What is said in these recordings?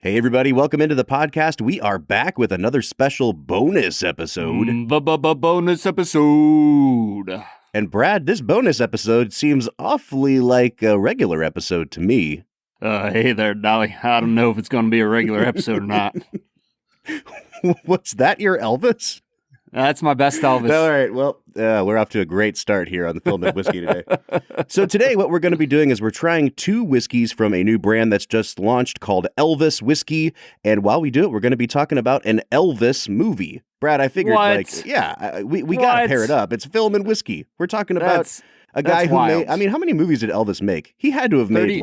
Hey, everybody, welcome into the podcast. We are back with another special bonus episode. Bonus episode. And Brad, this bonus episode seems awfully like a regular episode to me. Hey there, Dolly. I don't know if it's going to be a regular episode or not. What's that, your Elvis? That's my best Elvis. All right, well, we're off to a great start here on the Film and Whiskey today. So today what we're going to be doing is we're trying two whiskeys from a new brand that's just launched called Elvis Whiskey. And while we do it, we're going to be talking about an Elvis movie. Brad, I figured, we got to pair it up. It's film and whiskey. We're talking about a guy who made, how many movies did Elvis make? He had to have made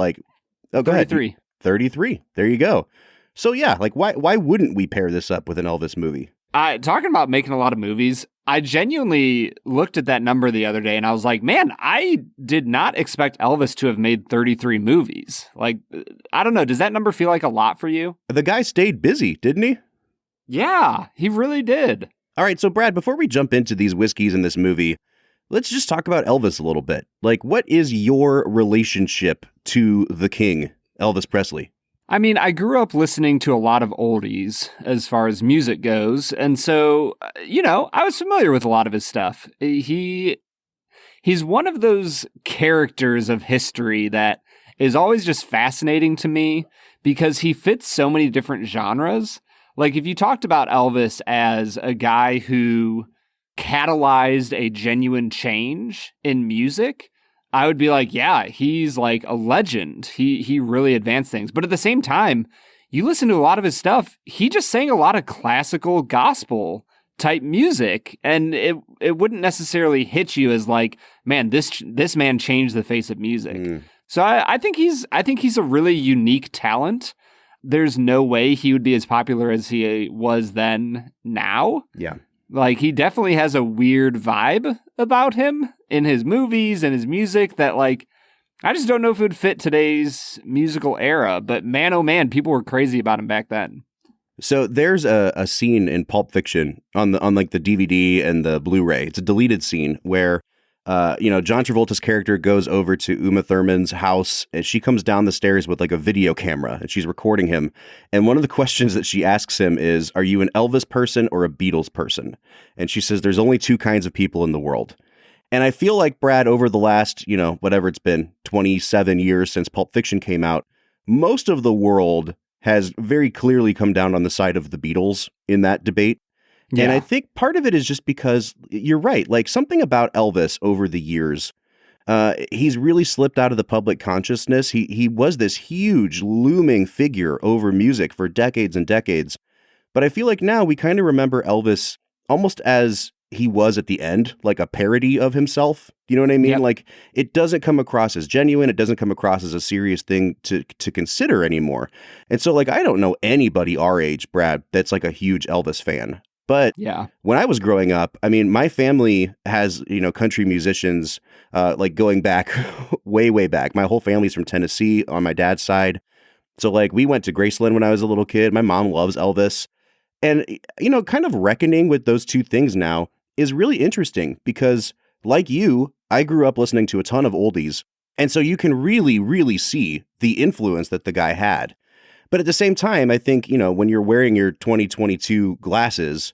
33. 33. There you go. So yeah, why wouldn't we pair this up with an Elvis movie? Talking about making a lot of movies, I genuinely looked at that number the other day and I was like, man, I did not expect Elvis to have made 33 movies. I don't know. Does that number feel like a lot for you? The guy stayed busy, didn't he? Yeah, he really did. All right. So Brad, before we jump into these whiskeys in this movie, let's just talk about Elvis a little bit. What is your relationship to the king, Elvis Presley? I mean, I grew up listening to a lot of oldies as far as music goes. And so, I was familiar with a lot of his stuff. He's one of those characters of history that is always just fascinating to me because he fits so many different genres. If you talked about Elvis as a guy who catalyzed a genuine change in music, I would be like, yeah, he's like a legend. He really advanced things. But at the same time, you listen to a lot of his stuff, he just sang a lot of classical gospel type music. And it wouldn't necessarily hit you as like, man, this man changed the face of music. So I think he's a really unique talent. There's no way he would be as popular as he was then now. Yeah. He definitely has a weird vibe about him in his movies and his music that, I just don't know if it would fit today's musical era. But man, oh man, people were crazy about him back then. So there's a scene in Pulp Fiction on the DVD and the Blu-ray. It's a deleted scene where, John Travolta's character goes over to Uma Thurman's house and she comes down the stairs with a video camera and she's recording him. And one of the questions that she asks him is, are you an Elvis person or a Beatles person? And she says, there's only two kinds of people in the world. And I feel like, Brad, over the last, whatever it's been, 27 years since Pulp Fiction came out, most of the world has very clearly come down on the side of the Beatles in that debate. Yeah. And I think part of it is just because you're right. Something about Elvis over the years, he's really slipped out of the public consciousness. He was this huge looming figure over music for decades and decades. But I feel like now we kind of remember Elvis almost as he was at the end, like a parody of himself. You know what I mean? Yep. It doesn't come across as genuine. It doesn't come across as a serious thing to consider anymore. And so I don't know anybody our age, Brad, that's a huge Elvis fan. But when I was growing up, my family has, country musicians, going back way, way back. My whole family's from Tennessee on my dad's side. So we went to Graceland when I was a little kid. My mom loves Elvis. And, kind of reckoning with those two things now is really interesting because like you, I grew up listening to a ton of oldies. And so you can really, really see the influence that the guy had. But at the same time, I think, when you're wearing your 2022 glasses,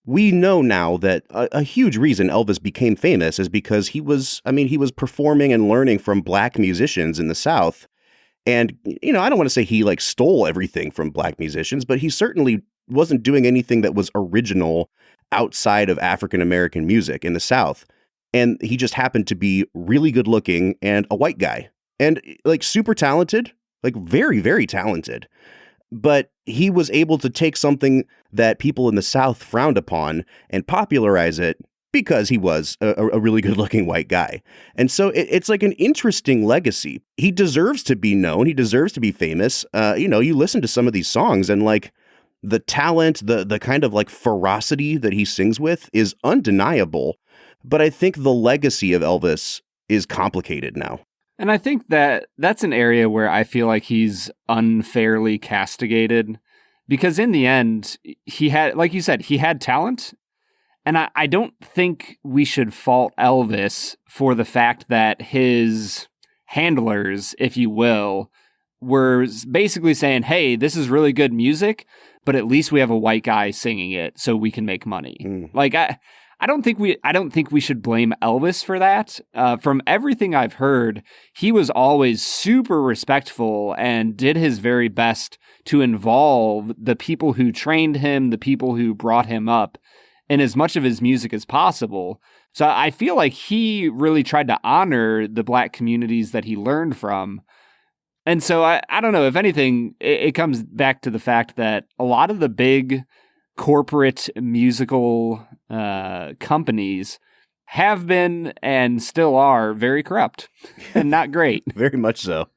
we know now that a huge reason Elvis became famous is because he was performing and learning from black musicians in the South. And, I don't want to say he stole everything from black musicians, but he certainly wasn't doing anything that was original outside of African-American music in the South. And he just happened to be really good looking and a white guy and super talented, very, very talented. But he was able to take something that people in the South frowned upon and popularize it because he was a really good-looking white guy. And so it's an interesting legacy. He deserves to be known. He deserves to be famous. You listen to some of these songs and the talent, the kind of ferocity that he sings with is undeniable. But I think the legacy of Elvis is complicated now. And I think that's an area where I feel like he's unfairly castigated because in the end, he had, like you said, he had talent. And I don't think we should fault Elvis for the fact that his handlers, if you will, were basically saying, hey, this is really good music, but at least we have a white guy singing it so we can make money. Like, I don't think we should blame Elvis for that. From everything I've heard, he was always super respectful and did his very best to involve the people who trained him, the people who brought him up, in as much of his music as possible. So I feel like he really tried to honor the Black communities that he learned from. And so I don't know, if anything, it comes back to the fact that a lot of the big corporate musical companies have been and still are very corrupt and not great. Very much so.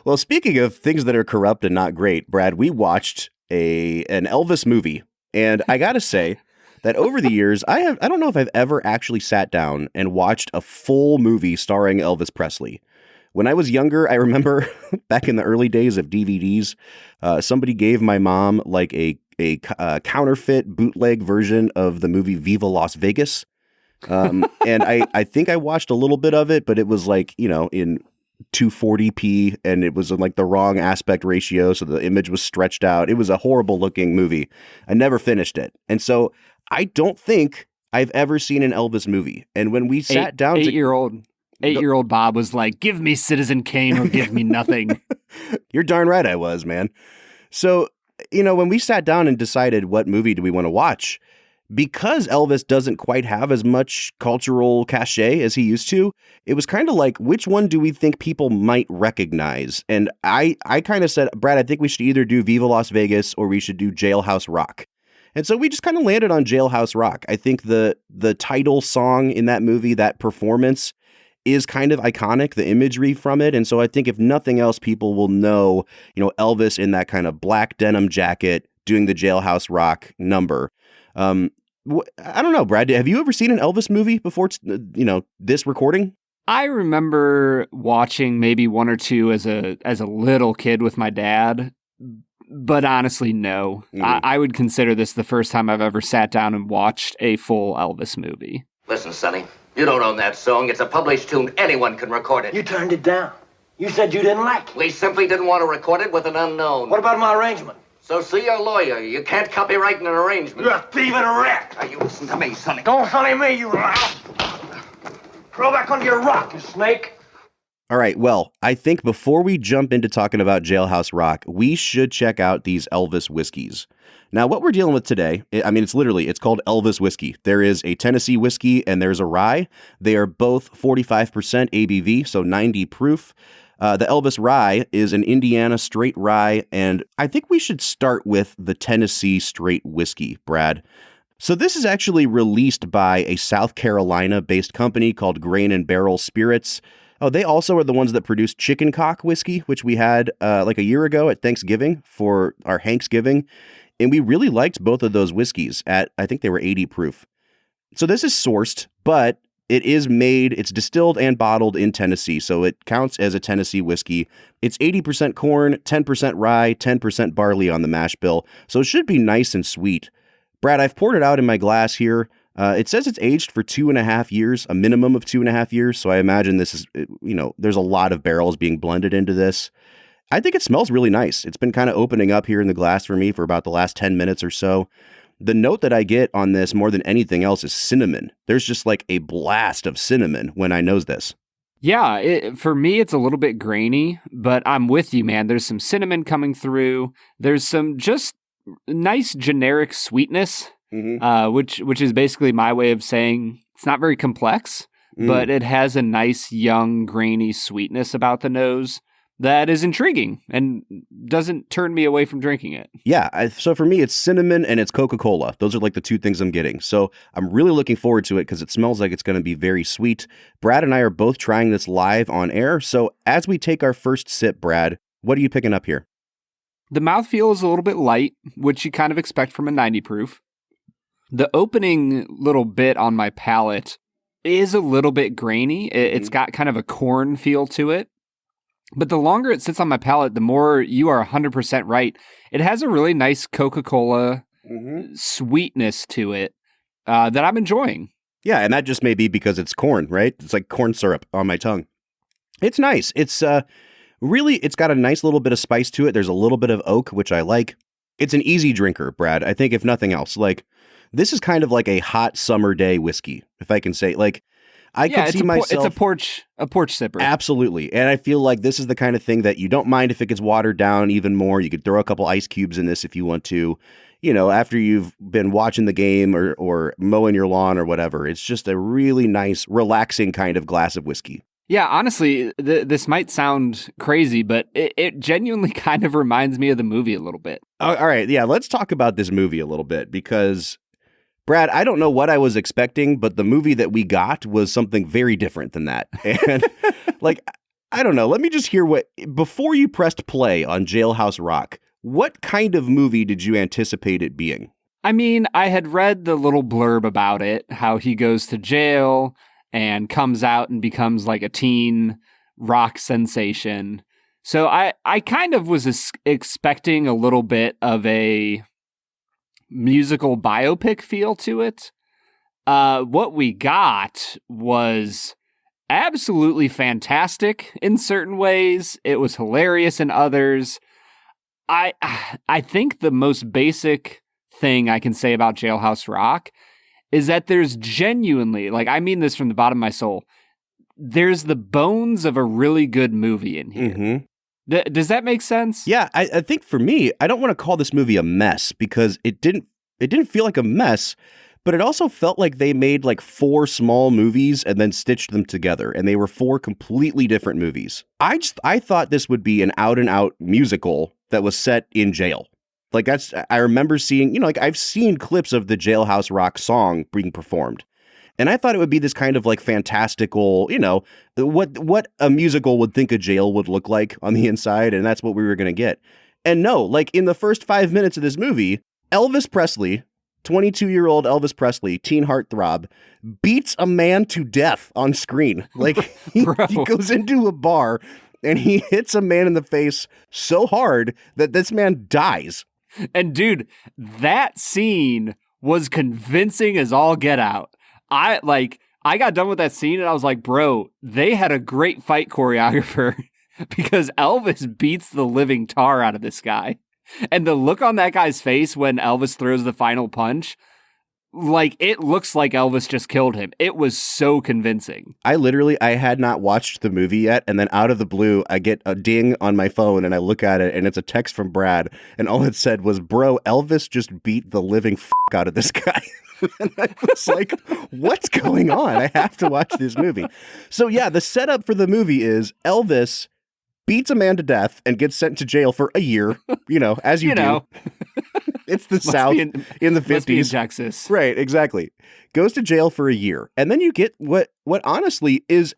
Well, speaking of things that are corrupt and not great, Brad, we watched an Elvis movie, and I gotta say that over the years, I don't know if I've ever actually sat down and watched a full movie starring Elvis Presley. When I was younger, I remember back in the early days of DVDs, somebody gave my mom like a counterfeit bootleg version of the movie Viva Las Vegas. And I think I watched a little bit of it, but it was like, in 240p, and it was in like the wrong aspect ratio, so the image was stretched out. It was a horrible looking movie. I never finished it. And so I don't think I've ever seen an Elvis movie. And when we sat down, Eight-year-old Bob was like, give me Citizen Kane or give me nothing. You're darn right I was, man. So, when we sat down and decided what movie do we want to watch, because Elvis doesn't quite have as much cultural cachet as he used to, it was kind of like, which one do we think people might recognize? And I kind of said, Brad, I think we should either do Viva Las Vegas or we should do Jailhouse Rock. And so we just kind of landed on Jailhouse Rock. I think the title song in that movie, that performance, is kind of iconic, the imagery from it. And so I think if nothing else, people will know, Elvis in that kind of black denim jacket doing the Jailhouse Rock number. I don't know, Brad, have you ever seen an Elvis movie before, this recording? I remember watching maybe one or two as a little kid with my dad, but honestly, no. I would consider this the first time I've ever sat down and watched a full Elvis movie. Listen, Sonny, you don't own that song. It's a published tune. Anyone can record it. You turned it down. You said you didn't like it. We simply didn't want to record it with an unknown. What about my arrangement? So see your lawyer. You can't copyright an arrangement. You're a thieving rat. Now, you listen to me, Sonny. Don't sonny me, you rat. Throw back on your rock, you snake. All right, well, I think before we jump into talking about Jailhouse Rock, we should check out these Elvis whiskeys. Now, what we're dealing with today, it's called Elvis Whiskey. There is a Tennessee whiskey and there's a rye. They are both 45% ABV, so 90 proof. The Elvis Rye is an Indiana straight rye, and I think we should start with the Tennessee straight whiskey, Brad. So this is actually released by a South Carolina-based company called Grain and Barrel Spirits. Oh, they also are the ones that produce Chicken Cock whiskey, which we had like a year ago at Thanksgiving for our Hanksgiving. And we really liked both of those whiskeys at, I think they were 80 proof. So this is sourced, but it's distilled and bottled in Tennessee. So it counts as a Tennessee whiskey. It's 80% corn, 10% rye, 10% barley on the mash bill. So it should be nice and sweet. Brad, I've poured it out in my glass here. It says it's aged for 2.5 years, a minimum of 2.5 years. So I imagine this is, there's a lot of barrels being blended into this. I think it smells really nice. It's been kind of opening up here in the glass for me for about the last 10 minutes or so. The note that I get on this more than anything else is cinnamon. There's just like a blast of cinnamon when I nose this. Yeah, for me, it's a little bit grainy, but I'm with you, man. There's some cinnamon coming through. There's some just nice generic sweetness, which is basically my way of saying it's not very complex, but it has a nice, young, grainy sweetness about the nose that is intriguing and doesn't turn me away from drinking it. Yeah, so for me, it's cinnamon and it's Coca-Cola. Those are like the two things I'm getting. So I'm really looking forward to it because it smells like it's going to be very sweet. Brad and I are both trying this live on air. So as we take our first sip, Brad, what are you picking up here? The mouthfeel is a little bit light, which you kind of expect from a 90 proof. The opening little bit on my palate is a little bit grainy. It's got kind of a corn feel to it. But the longer it sits on my palate, the more you are 100% right. It has a really nice Coca-Cola sweetness to it that I'm enjoying. Yeah, and that just may be because it's corn, right? It's like corn syrup on my tongue. It's nice. It's Really, it's got a nice little bit of spice to it. There's a little bit of oak, which I like. It's an easy drinker, Brad. I think if nothing else, like this is kind of like a hot summer day whiskey, if I can say. Like I could see myself. It's a porch sipper. Absolutely. And I feel like this is the kind of thing that you don't mind if it gets watered down even more. You could throw a couple ice cubes in this if you want to, you know, after you've been watching the game or mowing your lawn or whatever. It's just a really nice, relaxing kind of glass of whiskey. Yeah, honestly, this might sound crazy, but it genuinely kind of reminds me of the movie a little bit. All right. Yeah, let's talk about this movie a little bit because, Brad, I don't know what I was expecting, but the movie that we got was something very different than that. And like, I don't know. Let me just hear before you pressed play on Jailhouse Rock, what kind of movie did you anticipate it being? I mean, I had read the little blurb about it, how he goes to jail and comes out and becomes like a teen rock sensation. So I kind of was expecting a little bit of a musical biopic feel to it. What we got was absolutely fantastic in certain ways. It was hilarious in others. I think the most basic thing I can say about Jailhouse Rock is that there's genuinely, like, I mean this from the bottom of my soul, there's the bones of a really good movie in here. Mm-hmm. Does that make sense? Yeah, I think for me, I don't want to call this movie a mess because it didn't feel like a mess, but it also felt like they made like 4 small movies and then stitched them together, and they were 4 completely different movies. I thought this would be an out and out musical that was set in jail. Like I remember seeing, you know, like I've seen clips of the Jailhouse Rock song being performed. And I thought it would be this kind of like fantastical, you know, what a musical would think a jail would look like on the inside. And that's what we were going to get. And no, like in the first 5 minutes of this movie, Elvis Presley, 22-year-old Elvis Presley, teen heartthrob, beats a man to death on screen. Like he goes into a bar and he hits a man in the face so hard that this man dies. And dude, that scene was convincing as all get out. I got done with that scene and I was like, bro, they had a great fight choreographer because Elvis beats the living tar out of this guy. And the look on that guy's face when Elvis throws the final punch, like, it looks like Elvis just killed him. It was so convincing. I had not watched the movie yet, and then out of the blue, I get a ding on my phone, and I look at it, and it's a text from Brad, and all it said was, bro, Elvis just beat the living out of this guy. And I was like, what's going on? I have to watch this movie. So yeah, the setup for the movie is Elvis beats a man to death and gets sent to jail for a year, you know, as you do. Know. It's the South in the 50s. Must be in Texas. Right, exactly. Goes to jail for a year. And then you get what honestly is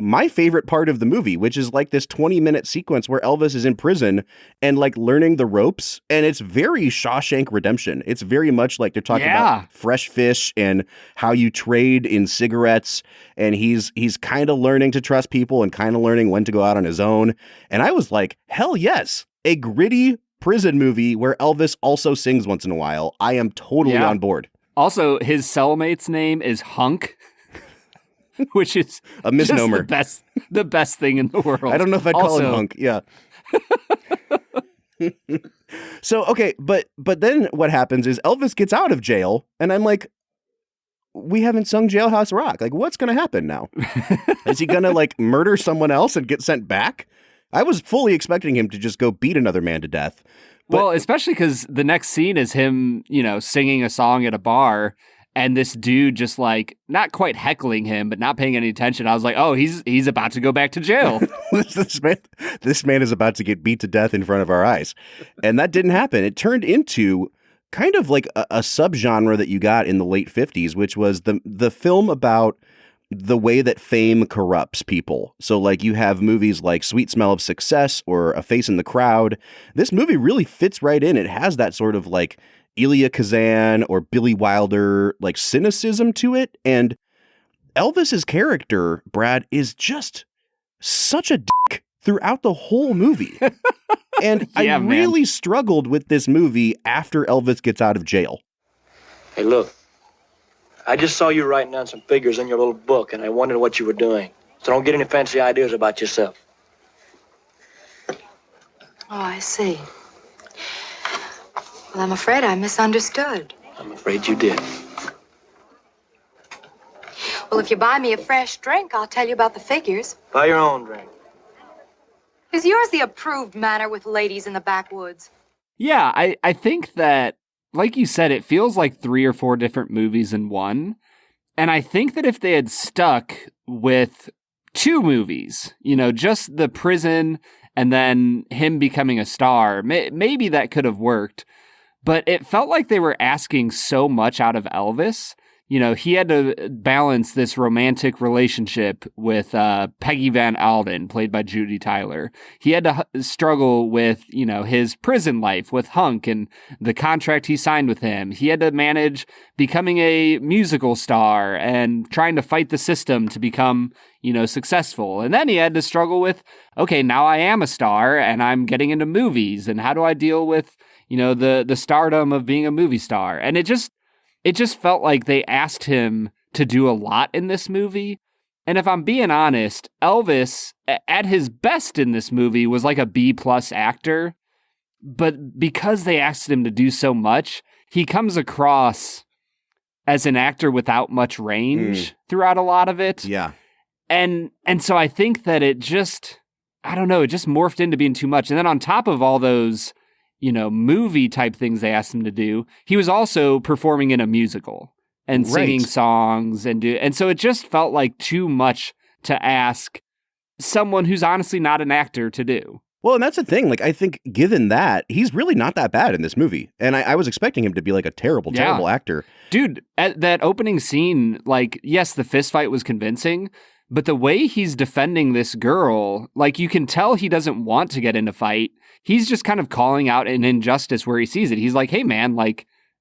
my favorite part of the movie, which is like this 20-minute sequence where Elvis is in prison and like learning the ropes. And it's very Shawshank Redemption. It's very much like they're talking about fresh fish and how you trade in cigarettes. And he's kind of learning to trust people and kind of learning when to go out on his own. And I was like, hell yes, a gritty prison movie where Elvis also sings once in a while. I am totally on board. Also, his cellmate's name is Hunk. Which is a misnomer. The best thing in the world. I don't know if I'd call him Hunk. Yeah. So, okay, but then what happens is Elvis gets out of jail, and I'm like, we haven't sung Jailhouse Rock. Like, what's going to happen now? Is he going to like murder someone else and get sent back? I was fully expecting him to just go beat another man to death. Well, especially because the next scene is him, you know, singing a song at a bar. And this dude just like not quite heckling him, but not paying any attention. I was like, oh, he's about to go back to jail. this man is about to get beat to death in front of our eyes. And that didn't happen. It turned into kind of like a subgenre that you got in the late 50s, which was the film about the way that fame corrupts people. So like you have movies like Sweet Smell of Success or A Face in the Crowd. This movie really fits right in. It has that sort of like Elia Kazan or Billy Wilder, like cynicism to it. And Elvis's character, Brad, is just such a dick throughout the whole movie. And I really struggled with this movie after Elvis gets out of jail. Hey, look, I just saw you writing down some figures in your little book, and I wondered what you were doing. So don't get any fancy ideas about yourself. Oh, I see. Well, I'm afraid I misunderstood. I'm afraid you did. Well, if you buy me a fresh drink, I'll tell you about the figures. Buy your own drink. Is yours the approved manner with ladies in the backwoods? Yeah, I think that, like you said, it feels like 3 or 4 different movies in one. And I think that if they had stuck with 2 movies, just the prison and then him becoming a star, maybe that could have worked. But it felt like they were asking so much out of Elvis. He had to balance this romantic relationship with Peggy Van Alden, played by Judy Tyler. He had to struggle with, his prison life with Hunk and the contract he signed with him. He had to manage becoming a musical star and trying to fight the system to become, successful. And then he had to struggle with, okay, now I am a star and I'm getting into movies. And how do I deal with, the stardom of being a movie star? And it just felt like they asked him to do a lot in this movie. And if I'm being honest, Elvis, at his best in this movie, was like a B+ actor. But because they asked him to do so much, he comes across as an actor without much range throughout a lot of it. Yeah. And so I think that it just morphed into being too much. And then on top of all those, movie type things they asked him to do, he was also performing in a musical and singing songs and so it just felt like too much to ask someone who's honestly not an actor to do. Well, and that's the thing. Like, I think given that, he's really not that bad in this movie. And I was expecting him to be like a terrible actor. Dude, at that opening scene, like, yes, the fist fight was convincing, but the way he's defending this girl, like, you can tell he doesn't want to get in a fight. He's just kind of calling out an injustice where he sees it. He's like, hey, man, I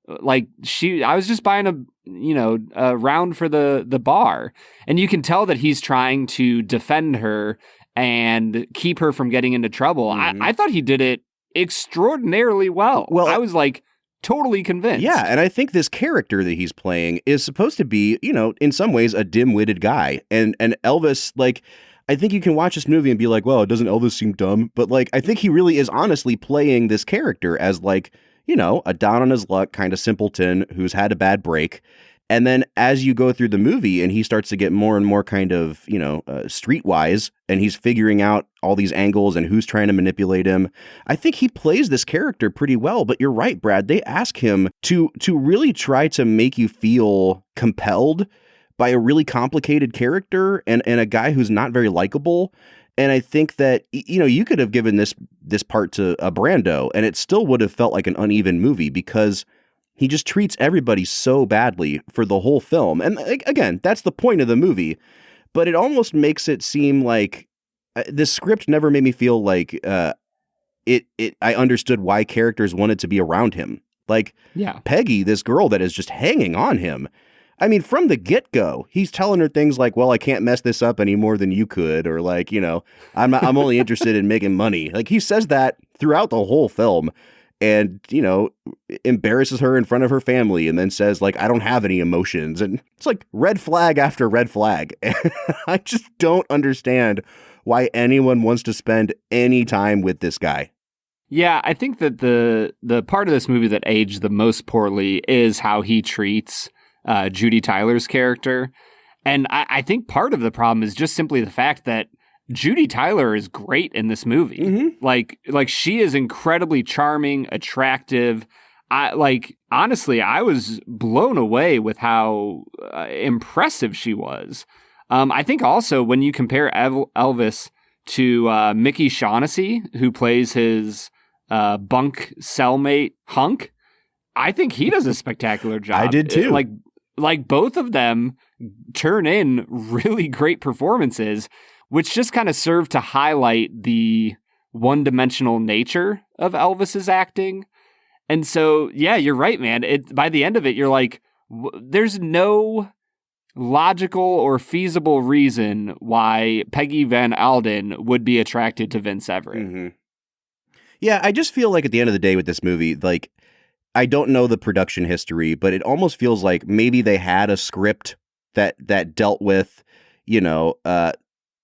was just buying a round for the bar. And you can tell that he's trying to defend her and keep her from getting into trouble. Mm-hmm. I thought he did it extraordinarily well. Well, I was like totally convinced. Yeah, and I think this character that he's playing is supposed to be, in some ways a dim-witted guy. And Elvis, like, I think you can watch this movie and be like, well, doesn't Elvis seem dumb? But like, I think he really is honestly playing this character as like, a down on his luck kind of simpleton who's had a bad break. And then as you go through the movie and he starts to get more and more kind of, streetwise, and he's figuring out all these angles and who's trying to manipulate him, I think he plays this character pretty well. But you're right, Brad. They ask him to really try to make you feel compelled by a really complicated character and a guy who's not very likable. And I think that, you could have given this part to a Brando and it still would have felt like an uneven movie because he just treats everybody so badly for the whole film. And again, that's the point of the movie. But it almost makes it seem like this script never made me feel like I understood why characters wanted to be around him. Like Peggy, this girl that is just hanging on him. I mean, from the get-go, he's telling her things like, well, I can't mess this up any more than you could. Or like, I'm only interested in making money. Like he says that throughout the whole film. And, embarrasses her in front of her family and then says, like, I don't have any emotions. And it's like red flag after red flag. And I just don't understand why anyone wants to spend any time with this guy. Yeah, I think that the part of this movie that aged the most poorly is how he treats Judy Tyler's character. And I think part of the problem is just simply the fact that Judy Tyler is great in this movie. Mm-hmm. Like she is incredibly charming, attractive. Honestly, I was blown away with how impressive she was. I think also when you compare Elvis to Mickey Shaughnessy, who plays his bunk cellmate Hunk, I think he does a spectacular job. I did too. Like both of them turn in really great performances, which just kind of served to highlight the one-dimensional nature of Elvis's acting. And so, yeah, you're right, man. By the end of it, you're like, there's no logical or feasible reason why Peggy Van Alden would be attracted to Vince Everett. Mm-hmm. Yeah, I just feel like at the end of the day with this movie, like, I don't know the production history, but it almost feels like maybe they had a script that dealt with,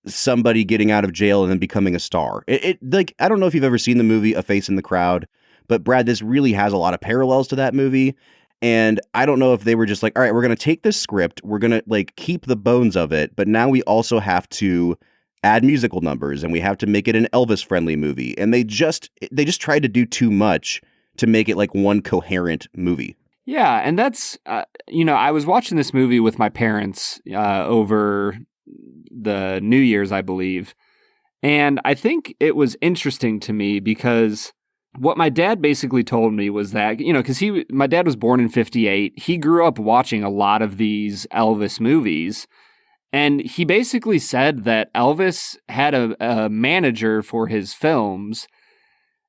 somebody getting out of jail and then becoming a star. Like, I don't know if you've ever seen the movie A Face in the Crowd, but Brad, this really has a lot of parallels to that movie. And I don't know if they were just like, all right, we're going to take this script, we're going to like keep the bones of it, but now we also have to add musical numbers and we have to make it an Elvis friendly movie. And they just tried to do too much to make it like one coherent movie. Yeah. And that's, I was watching this movie with my parents over the New Year's, I believe. And I think it was interesting to me because what my dad basically told me was that, because my dad was born in 1958. He grew up watching a lot of these Elvis movies. And he basically said that Elvis had a manager for his films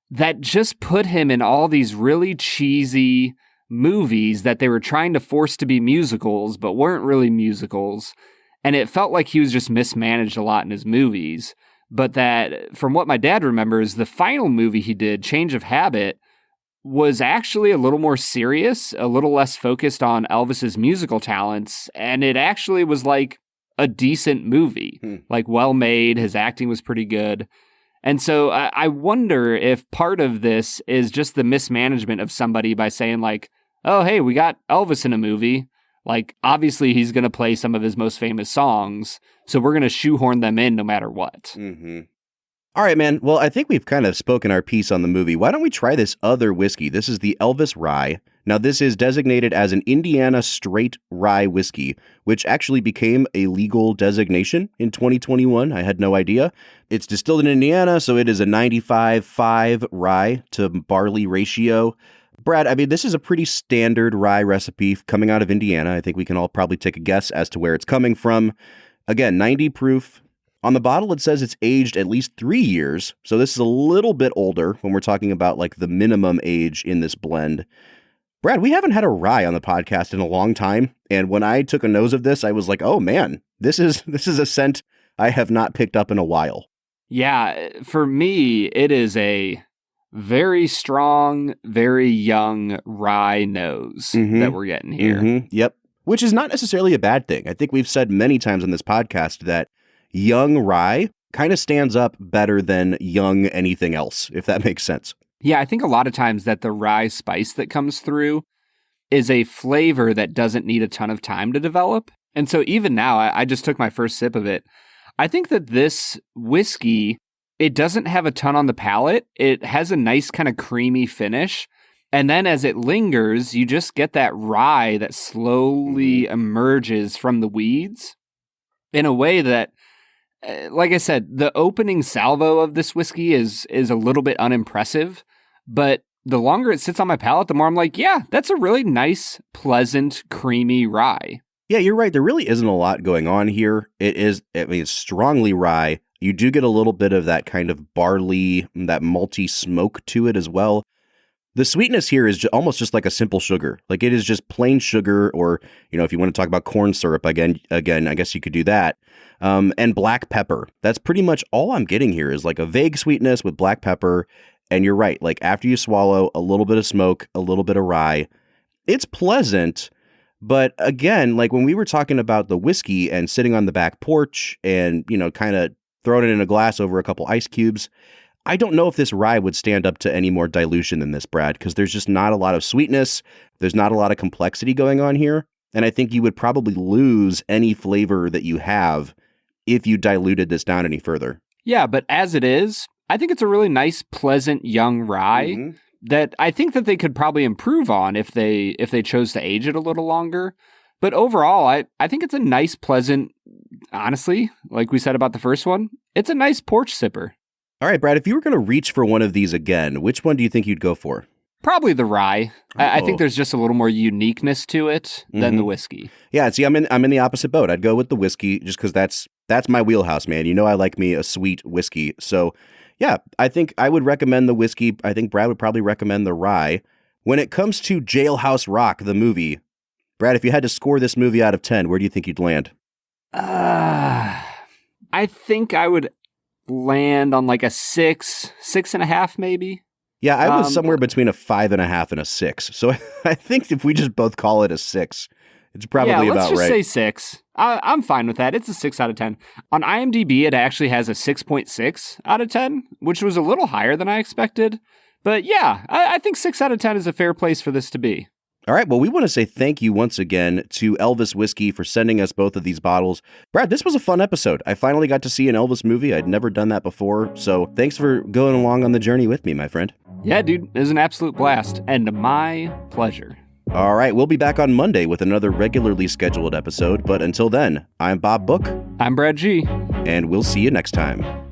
that just put him in all these really cheesy movies that they were trying to force to be musicals, but weren't really musicals. And it felt like he was just mismanaged a lot in his movies. But that, from what my dad remembers, the final movie he did, Change of Habit, was actually a little more serious, a little less focused on Elvis's musical talents. And it actually was like a decent movie, like well made. His acting was pretty good. And so I wonder if part of this is just the mismanagement of somebody by saying like, oh, hey, we got Elvis in a movie. Like, obviously he's going to play some of his most famous songs. So we're going to shoehorn them in no matter what. Mm-hmm. All right, man. Well, I think we've kind of spoken our piece on the movie. Why don't we try this other whiskey? This is the Elvis Rye. Now, this is designated as an Indiana straight rye whiskey, which actually became a legal designation in 2021. I had no idea. It's distilled in Indiana, so it is a 95.5 rye to barley ratio. Brad, I mean, this is a pretty standard rye recipe coming out of Indiana. I think we can all probably take a guess as to where it's coming from. Again, 90 proof. On the bottle, it says it's aged at least 3 years. So this is a little bit older when we're talking about like the minimum age in this blend. Brad, we haven't had a rye on the podcast in a long time. And when I took a nose of this, I was like, oh man, this is a scent I have not picked up in a while. Yeah, for me, it is a very strong, very young rye nose that we're getting here. Mm-hmm. Yep. Which is not necessarily a bad thing. I think we've said many times on this podcast that young rye kind of stands up better than young anything else, if that makes sense. Yeah, I think a lot of times that the rye spice that comes through is a flavor that doesn't need a ton of time to develop. And so even now, I just took my first sip of it. I think that this whiskey, it doesn't have a ton on the palate. It has a nice kind of creamy finish. And then as it lingers, you just get that rye that slowly emerges from the weeds in a way that, like I said, the opening salvo of this whiskey is a little bit unimpressive, but the longer it sits on my palate, the more I'm like, yeah, that's a really nice, pleasant, creamy rye. Yeah, you're right. There really isn't a lot going on here. It's strongly rye. You do get a little bit of that kind of barley, that malty smoke to it as well. The sweetness here is almost just like a simple sugar. Like it is just plain sugar, or, if you want to talk about corn syrup, again, I guess you could do that. And black pepper. That's pretty much all I'm getting here is like a vague sweetness with black pepper. And you're right. Like after you swallow, a little bit of smoke, a little bit of rye. It's pleasant. But again, like when we were talking about the whiskey and sitting on the back porch and, kind of throwing it in a glass over a couple ice cubes, I don't know if this rye would stand up to any more dilution than this, Brad, because there's just not a lot of sweetness. There's not a lot of complexity going on here. And I think you would probably lose any flavor that you have if you diluted this down any further. Yeah, but as it is, I think it's a really nice, pleasant young rye that I think that they could probably improve on if they chose to age it a little longer. But overall, I think it's a nice, pleasant, honestly, like we said about the first one, it's a nice porch sipper. All right, Brad, if you were going to reach for one of these again, which one do you think you'd go for? Probably the rye. I think there's just a little more uniqueness to it than the whiskey. Yeah, see, I'm in the opposite boat. I'd go with the whiskey just because that's my wheelhouse, man. I like me a sweet whiskey. So, yeah, I think I would recommend the whiskey. I think Brad would probably recommend the rye. When it comes to Jailhouse Rock, the movie, Brad, if you had to score this movie out of 10, where do you think you'd land? I think I would land on like a 6.5 maybe. Yeah, I was somewhere between a 5.5 and a 6. So I think if we just both call it a 6, It's probably about right. Let's just say 6. I'm fine with that. It's a 6 out of 10. On IMDb, it actually has a 6.6 out of 10, which was a little higher than I expected. But yeah, I think 6 out of 10 is a fair place for this to be. All right, well, we want to say thank you once again to Elvis Whiskey for sending us both of these bottles. Brad, this was a fun episode. I finally got to see an Elvis movie. I'd never done that before, so thanks for going along on the journey with me, my friend. Yeah, dude, it was an absolute blast, and my pleasure. All right, we'll be back on Monday with another regularly scheduled episode, but until then, I'm Bob Book. I'm Brad G. And we'll see you next time.